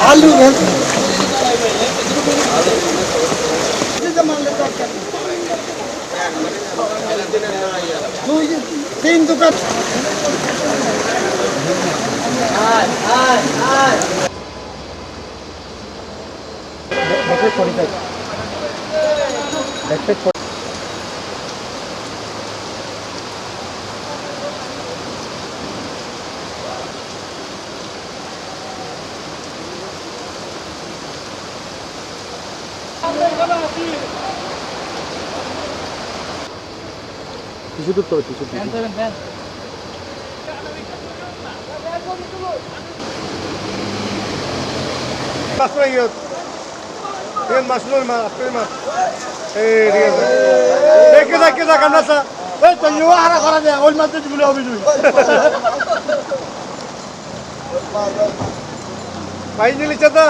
আলু দুই তিন দোকান কিছু দূর তো কিছু দূর মাসুল মা মা ঠিক আছে কান্না সা এই তো ইউ আরা করা দে ওই মাত্র বলে হবে তুই ভাই নিলি চাদা